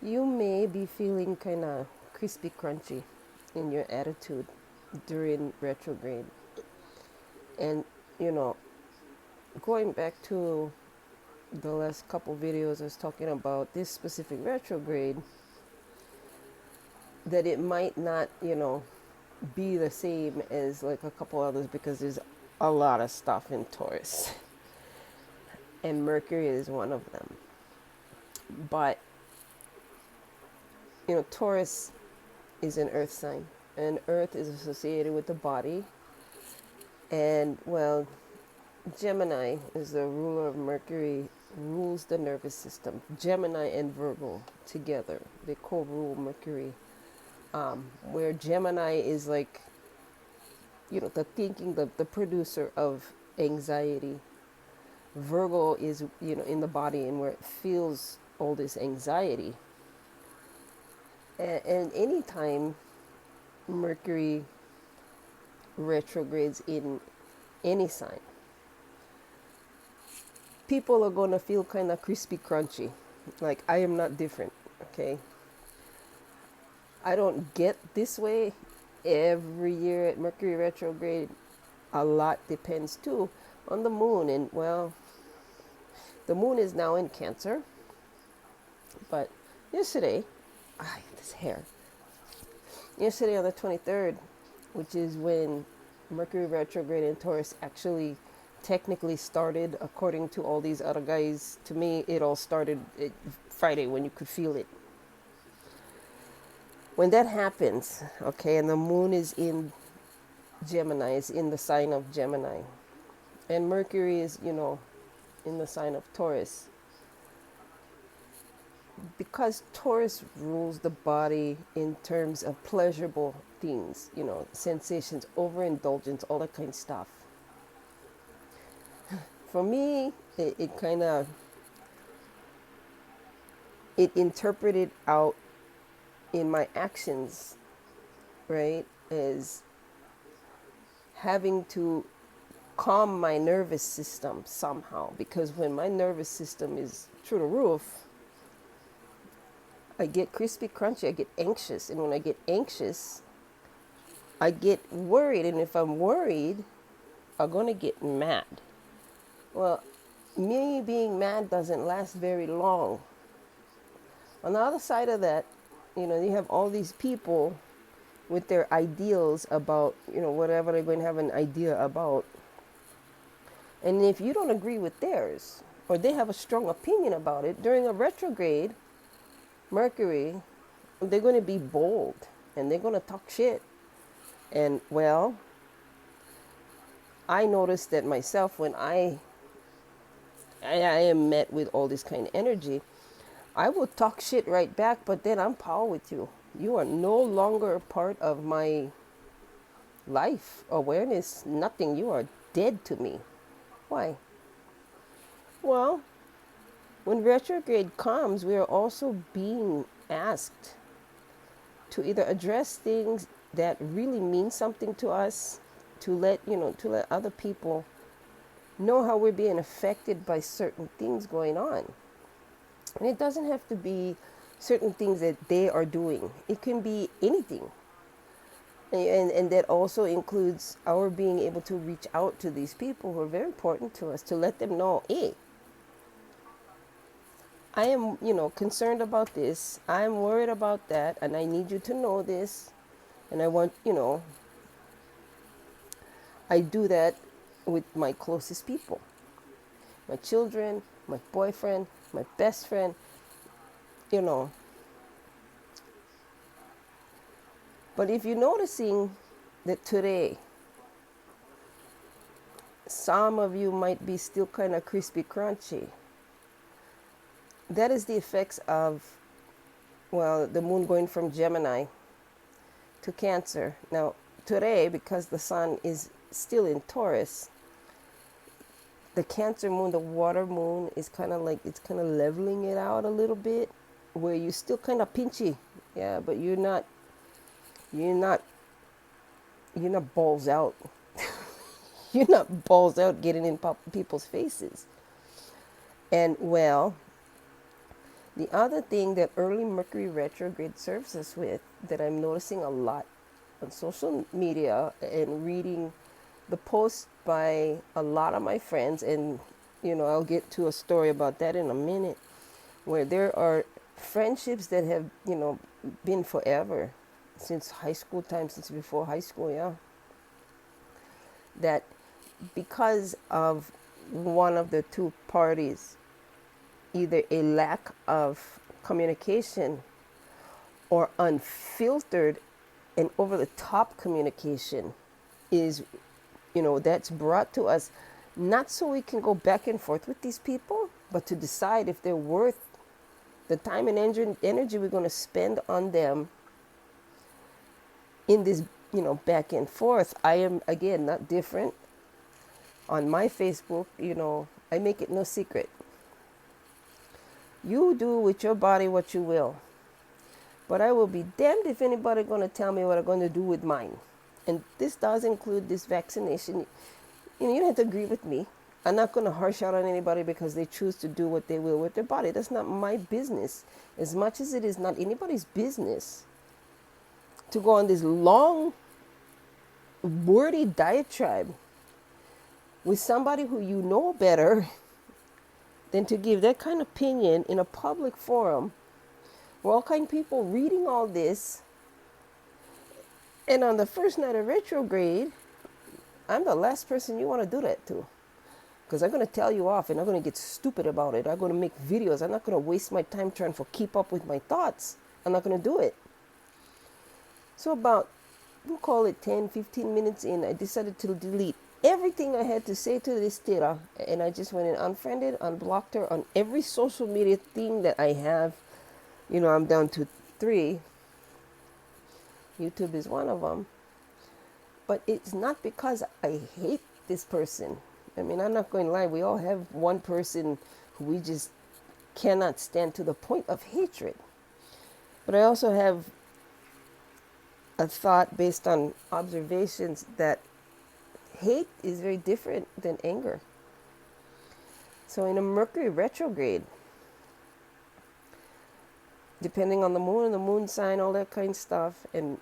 You may be feeling kind of crispy crunchy in your attitude during retrograde. And, you know, going back to the last couple videos, I was talking about this specific retrograde, that it might not, be the same as like a couple others because there's a lot of stuff in Taurus. And Mercury is one of them. But, Taurus is an earth sign, and earth is associated with the body. And, well, Gemini is the ruler of Mercury, rules the nervous system. Gemini and Virgo together, they co-rule Mercury. Where Gemini is like, the thinking, the producer of anxiety. Virgo is, in the body and where it feels all this anxiety. And anytime Mercury retrogrades in any sign, people are going to feel kind of crispy crunchy. Like, I am not different, okay? I don't get this way every year at Mercury retrograde. A lot depends too on the moon. And, well, the moon is now in Cancer. But yesterday, this hair. Yesterday on the 23rd, which is when Mercury retrograde in Taurus actually technically started, according to all these other guys. To me, it all started Friday when you could feel it. When that happens, okay, and the moon is in Gemini, is in the sign of Gemini, and Mercury is, in the sign of Taurus. Because Taurus rules the body in terms of pleasurable things, sensations, overindulgence, all that kind of stuff. For me, it kind of, it interpreted out in my actions, right, as having to calm my nervous system somehow. Because when my nervous system is through the roof, I get crispy crunchy, I get anxious. And when I get anxious, I get worried. And if I'm worried, I'm going to get mad. Well, me being mad doesn't last very long. On the other side of that, you have all these people with their ideals about, whatever they're going to have an idea about. And if you don't agree with theirs, or they have a strong opinion about it, during a retrograde, Mercury, they're going to be bold and they're going to talk shit. And, well, I noticed that myself when I am met with all this kind of energy, I will talk shit right back, but then I'm power with you. You are no longer a part of my life, awareness, nothing. You are dead to me. Why? Well, when retrograde comes, we are also being asked to either address things that really mean something to us, to let other people know how we're being affected by certain things going on. And it doesn't have to be certain things that they are doing. It can be anything. And that also includes our being able to reach out to these people who are very important to us, to let them know, hey, I am, concerned about this. I'm worried about that. And I need you to know this. And I want, I do that with my closest people. My children, my boyfriend, my best friend, But if you're noticing that today, some of you might be still kind of crispy crunchy, that is the effects of, well, the moon going from Gemini to Cancer. Now, today, because the sun is still in Taurus, the Cancer moon, the water moon, is kind of like, it's kind of leveling it out a little bit, where you're still kind of pinchy. Yeah, but you're not balls out. You're not balls out getting in people's faces. And, well, The other thing that early Mercury retrograde serves us with, that I'm noticing a lot on social media and reading the posts by a lot of my friends, and I'll get to a story about that in a minute, where there are friendships that have been forever, since high school time, since before high school, yeah, that because of one of the two parties, either a lack of communication or unfiltered and over the top communication, is that's brought to us, not so we can go back and forth with these people, but to decide if they're worth the time and energy we're going to spend on them in this back and forth. I am, again, not different. On my Facebook, I make it no secret, you do with your body what you will, but I will be damned if anybody going to tell me what I'm going to do with mine. And this does include this vaccination. You don't have to agree with me. I'm not going to harsh out on anybody because they choose to do what they will with their body. That's not my business, as much as it is not anybody's business to go on this long, wordy diatribe with somebody who you know better than to give that kind of opinion in a public forum where all kind of people reading all this. And on the first night of retrograde, I'm the last person you want to do that to. Because I'm going to tell you off and I'm going to get stupid about it. I'm going to make videos. I'm not going to waste my time trying to keep up with my thoughts. I'm not going to do it. So about, we'll call it 10, 15 minutes in, I decided to delete everything I had to say to this Tira. And I just went and unfriended, unblocked her on every social media thing that I have. I'm down to 3. YouTube is one of them. But it's not because I hate this person. I mean, I'm not going to lie. We all have one person who we just cannot stand to the point of hatred. But I also have a thought based on observations that hate is very different than anger. So in a Mercury retrograde, depending on the moon and the moon sign, all that kind of stuff, and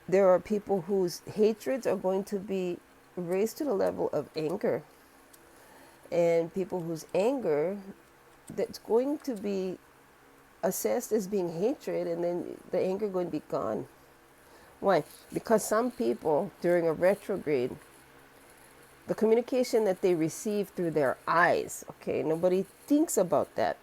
there are people whose hatreds are going to be raised to the level of anger, and people whose anger that's going to be assessed as being hatred, and then the anger going to be gone. Why? Because some people during a retrograde, the communication that they receive through their eyes, okay, nobody thinks about that,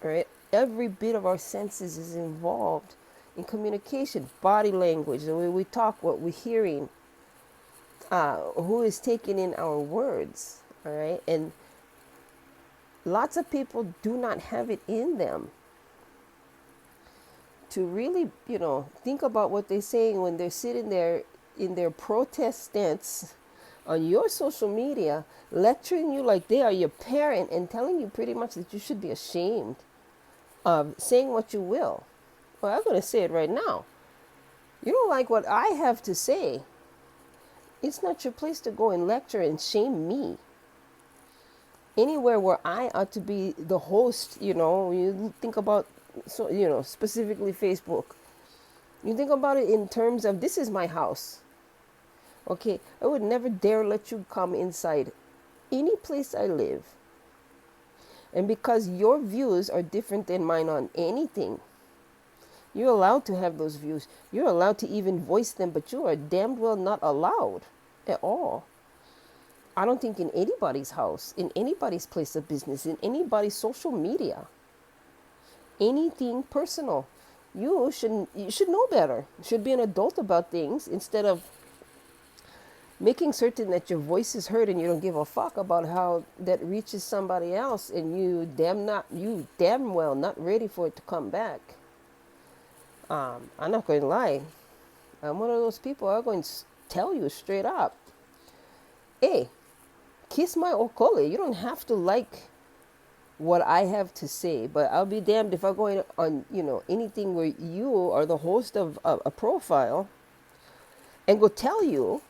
right? Every bit of our senses is involved in communication, body language, the way we talk, what we're hearing, who is taking in our words, all right? And lots of people do not have it in them to really, think about what they're saying when they're sitting there in their protest stance on your social media, lecturing you like they are your parent and telling you pretty much that you should be ashamed of saying what you will. Well, I'm going to say it right now. You don't like what I have to say. It's not your place to go and lecture and shame me. Anywhere where I ought to be the host, you think about, specifically Facebook. You think about it in terms of, this is my house. Okay, I would never dare let you come inside any place I live. And because your views are different than mine on anything, you're allowed to have those views. You're allowed to even voice them, but you are damned well not allowed at all. I don't think in anybody's house, in anybody's place of business, in anybody's social media, anything personal. You should know better. You should be an adult about things instead of making certain that your voice is heard and you don't give a fuck about how that reaches somebody else, and you damn well not ready for it to come back. I'm not going to lie. I'm one of those people. I'm going to tell you straight up. Hey, kiss my okole. You don't have to like what I have to say, but I'll be damned if I'm going on, anything where you are the host of a profile and go tell you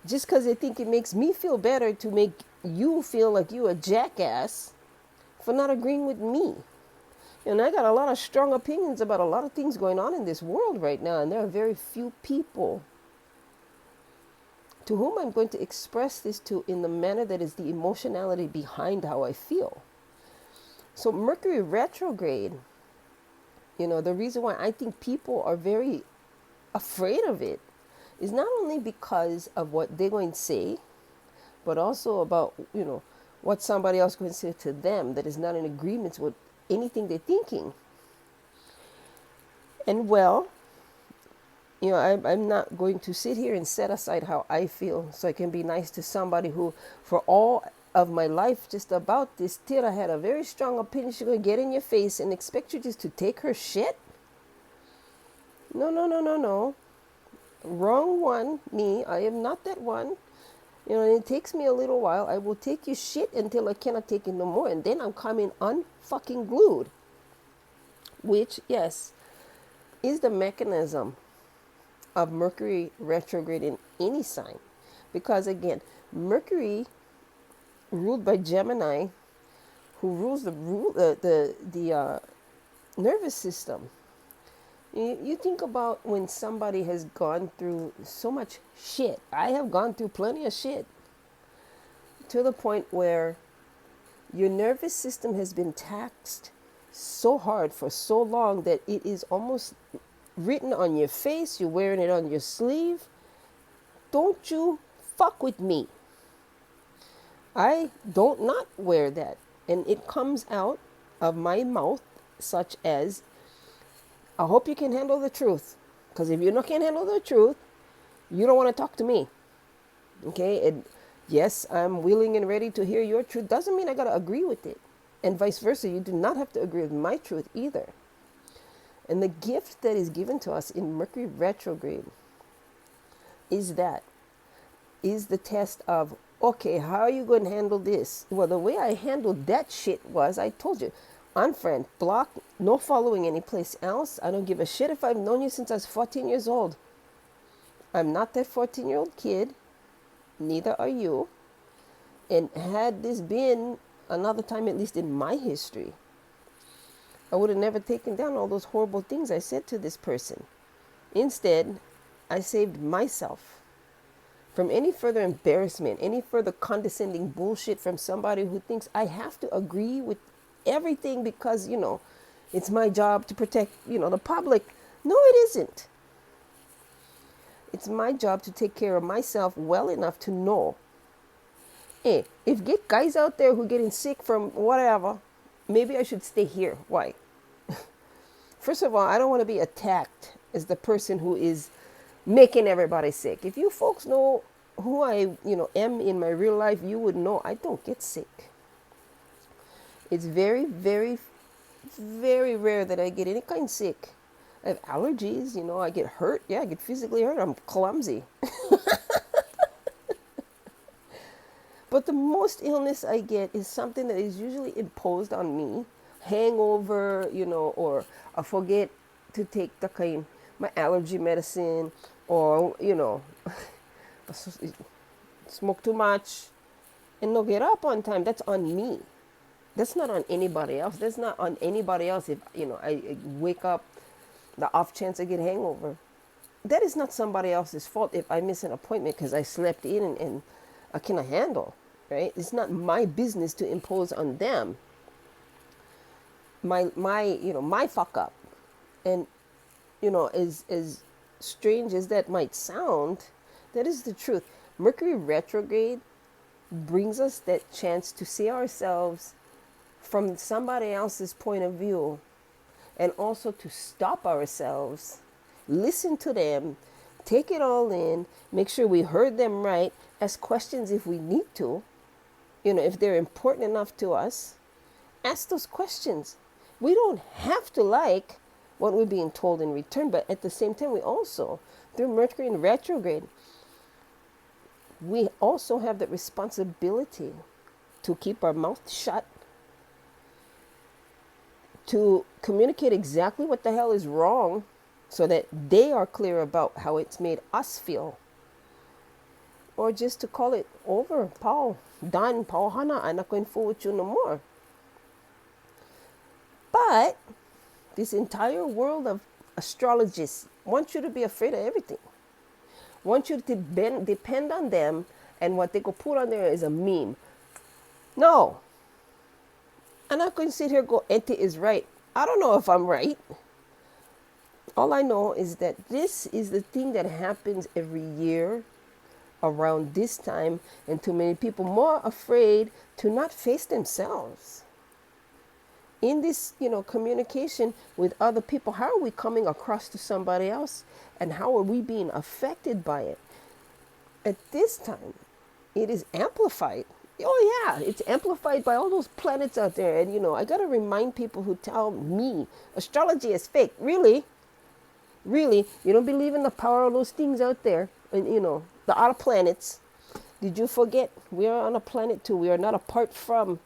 just because they think it makes me feel better to make you feel like you a jackass for not agreeing with me. And I got a lot of strong opinions about a lot of things going on in this world right now, and there are very few people to whom I'm going to express this to in the manner that is the emotionality behind how I feel. So Mercury retrograde, the reason why I think people are very afraid of it is not only because of what they're going to say, but also about, what somebody else is going to say to them that is not in agreement with anything they're thinking. And well, I'm not going to sit here and set aside how I feel so I can be nice to somebody who, for all of my life, just about this Tira had a very strong opinion. She's going to get in your face and expect you just to take her shit? No, no, no, no, no. Wrong one, me. I am not that one. And it takes me a little while. I will take your shit until I cannot take it no more. And then I'm coming unfucking glued. Which, yes, is the mechanism of Mercury retrograde in any sign. Because again, Mercury ruled by Gemini, who rules the nervous system. You think about when somebody has gone through so much shit. I have gone through plenty of shit to the point where your nervous system has been taxed so hard for so long that it is almost written on your face. You're wearing it on your sleeve. Don't you fuck with me. I don't not wear that. And it comes out of my mouth such as, I hope you can handle the truth. Because if you can't handle the truth, you don't want to talk to me. Okay? And yes, I'm willing and ready to hear your truth. Doesn't mean I got to agree with it. And vice versa. You do not have to agree with my truth either. And the gift that is given to us in Mercury retrograde is the test of, okay, how are you going to handle this? Well, the way I handled that shit was, I told you, unfriend, block, no following anyplace else. I don't give a shit if I've known you since I was 14 years old. I'm not that 14-year-old kid. Neither are you. And had this been another time, at least in my history, I would have never taken down all those horrible things I said to this person. Instead, I saved myself from any further embarrassment, any further condescending bullshit from somebody who thinks I have to agree with everything because, it's my job to protect, the public. No, it isn't. It's my job to take care of myself well enough to know, hey, if get guys out there who are getting sick from whatever, maybe I should stay here. Why? First of all, I don't want to be attacked as the person who is making everybody sick. If you folks know who I, am in my real life, you would know I don't get sick. It's very, very, very rare that I get any kind of sick. I have allergies, I get hurt. Yeah, I get physically hurt. I'm clumsy. But the most illness I get is something that is usually imposed on me. Hangover, or I forget to take my allergy medicine, or, smoke too much and not get up on time. That's on me. That's not on anybody else. That's not on anybody else if, I wake up, the off chance I get hangover. That is not somebody else's fault if I miss an appointment because I slept in and I cannot handle, right? It's not my business to impose on them my fuck up. And, as strange as that might sound, that is the truth. Mercury retrograde brings us that chance to see ourselves from somebody else's point of view, and also to stop ourselves, listen to them, take it all in, make sure we heard them right, ask questions if we need to, if they're important enough to us, ask those questions. We don't have to like what we're being told in return, but at the same time, we also, through Mercury in retrograde, we also have the responsibility to keep our mouth shut, to communicate exactly what the hell is wrong so that they are clear about how it's made us feel. or just to call it over. Paul, done. Paul Hana, I'm not going to fool with you no more. But this entire world of astrologists wants you to be afraid of everything. Want you to depend on them, and what they go put on there is a meme. No, I'm not going to sit here and go, Enti is right. I don't know if I'm right. All I know is that this is the thing that happens every year around this time, and too many people more afraid to not face themselves. In this, communication with other people, how are we coming across to somebody else, and how are we being affected by it? At this time, it is amplified. Oh yeah, it's amplified by all those planets out there. And I got to remind people who tell me astrology is fake. Really? Really? You don't believe in the power of those things out there? And the outer planets. Did you forget? We are on a planet too. We are not apart from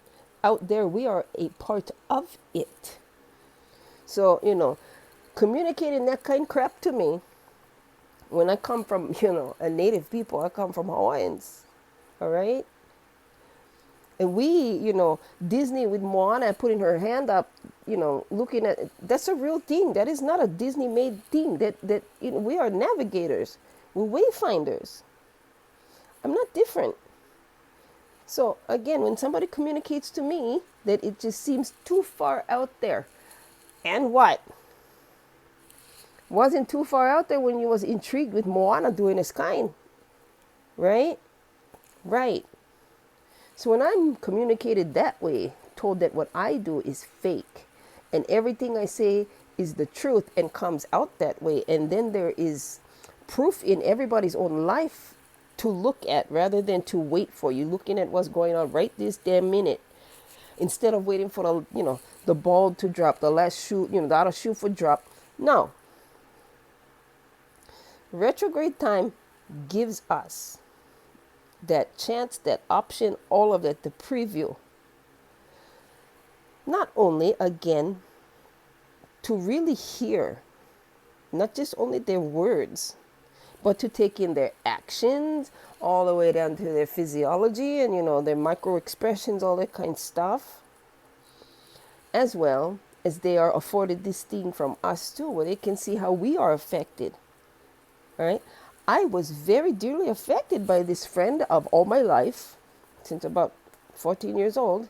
out there. We are a part of it. So, communicating that kind of crap to me, when I come from, a native people, I come from Hawaiians. All right? And we, Disney with Moana putting her hand up, looking at, that's a real thing. That is not a Disney made thing. That we are navigators. We're wayfinders. I'm not different. So again, when somebody communicates to me that it just seems too far out there, and what? Wasn't too far out there when you was intrigued with Moana doing his kind. Right? Right. So when I'm communicated that way, told that what I do is fake, and everything I say is the truth and comes out that way, and then there is proof in everybody's own life to look at rather than to wait for. You looking at what's going on right this damn minute, instead of waiting for the ball to drop, the last shoe, the outer shoe for drop. No. Retrograde time gives us that chance, that option, all of that, the preview. Not only, again, to really hear, not just only their words, but to take in their actions, all the way down to their physiology and, their micro expressions, all that kind of stuff. As well as they are afforded this thing from us too, where they can see how we are affected. All right? I was very dearly affected by this friend of all my life, since about 14 years old.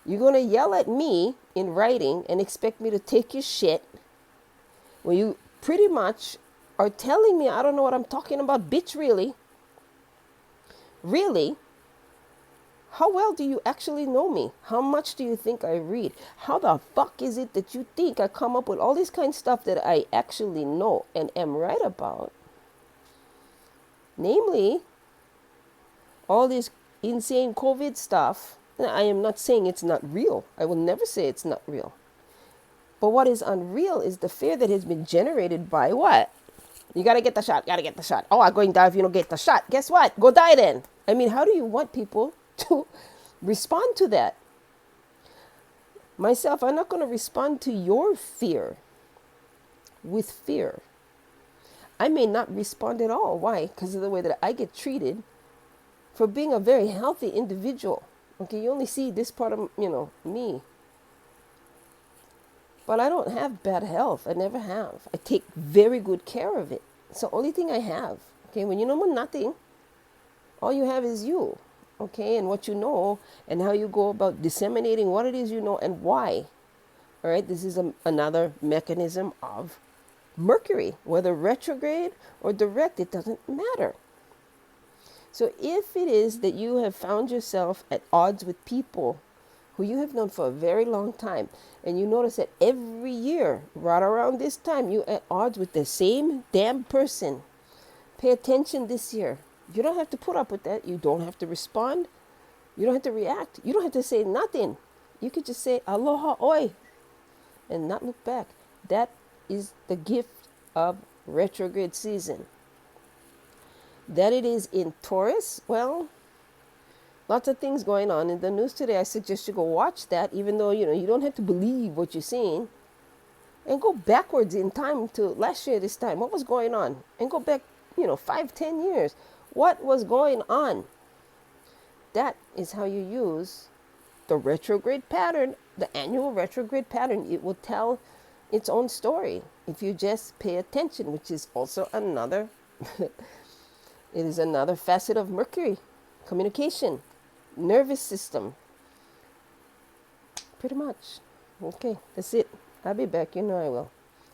You're going to yell at me in writing and expect me to take your shit when you pretty much are telling me I don't know what I'm talking about, bitch, really? Really? How well do you actually know me? How much do you think I read? How the fuck is it that you think I come up with all this kind of stuff that I actually know and am right about? Namely, all this insane COVID stuff. I am not saying it's not real. I will never say it's not real. But what is unreal is the fear that has been generated by what? You got to get the shot, got to get the shot. Oh, I'm going to die if you don't get the shot. Guess what? Go die then. I mean, how do you want people to respond to that? Myself, I'm not going to respond to your fear with fear. I may not respond at all. Why? Because of the way that I get treated for being a very healthy individual. Okay, you only see this part of, me. But I don't have bad health. I never have. I take very good care of it. It's the only thing I have. Okay, when you know nothing, all you have is you. Okay, and what you know and how you go about disseminating what it is you know and why. All right, this is another mechanism of Mercury, whether retrograde or direct, it doesn't matter. So if it is that you have found yourself at odds with people who you have known for a very long time, and you notice that every year, right around this time, you're at odds with the same damn person, pay attention this year. You don't have to put up with that. You don't have to respond. You don't have to react. You don't have to say nothing. You could just say, aloha oi, and not look back. That is the gift of retrograde season. That it is in Taurus, well, lots of things going on in the news today. I suggest you go watch that, even though, you don't have to believe what you're seeing. And go backwards in time to last year this time. What was going on? And go back, 5-10 years. What was going on? That is how you use the retrograde pattern, the annual retrograde pattern. It will tell its own story if you just pay attention, which is also another it is another facet of Mercury. Communication, nervous system. Pretty much. Okay, that's it. I'll be back. You know I will.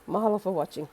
Mahalo for watching.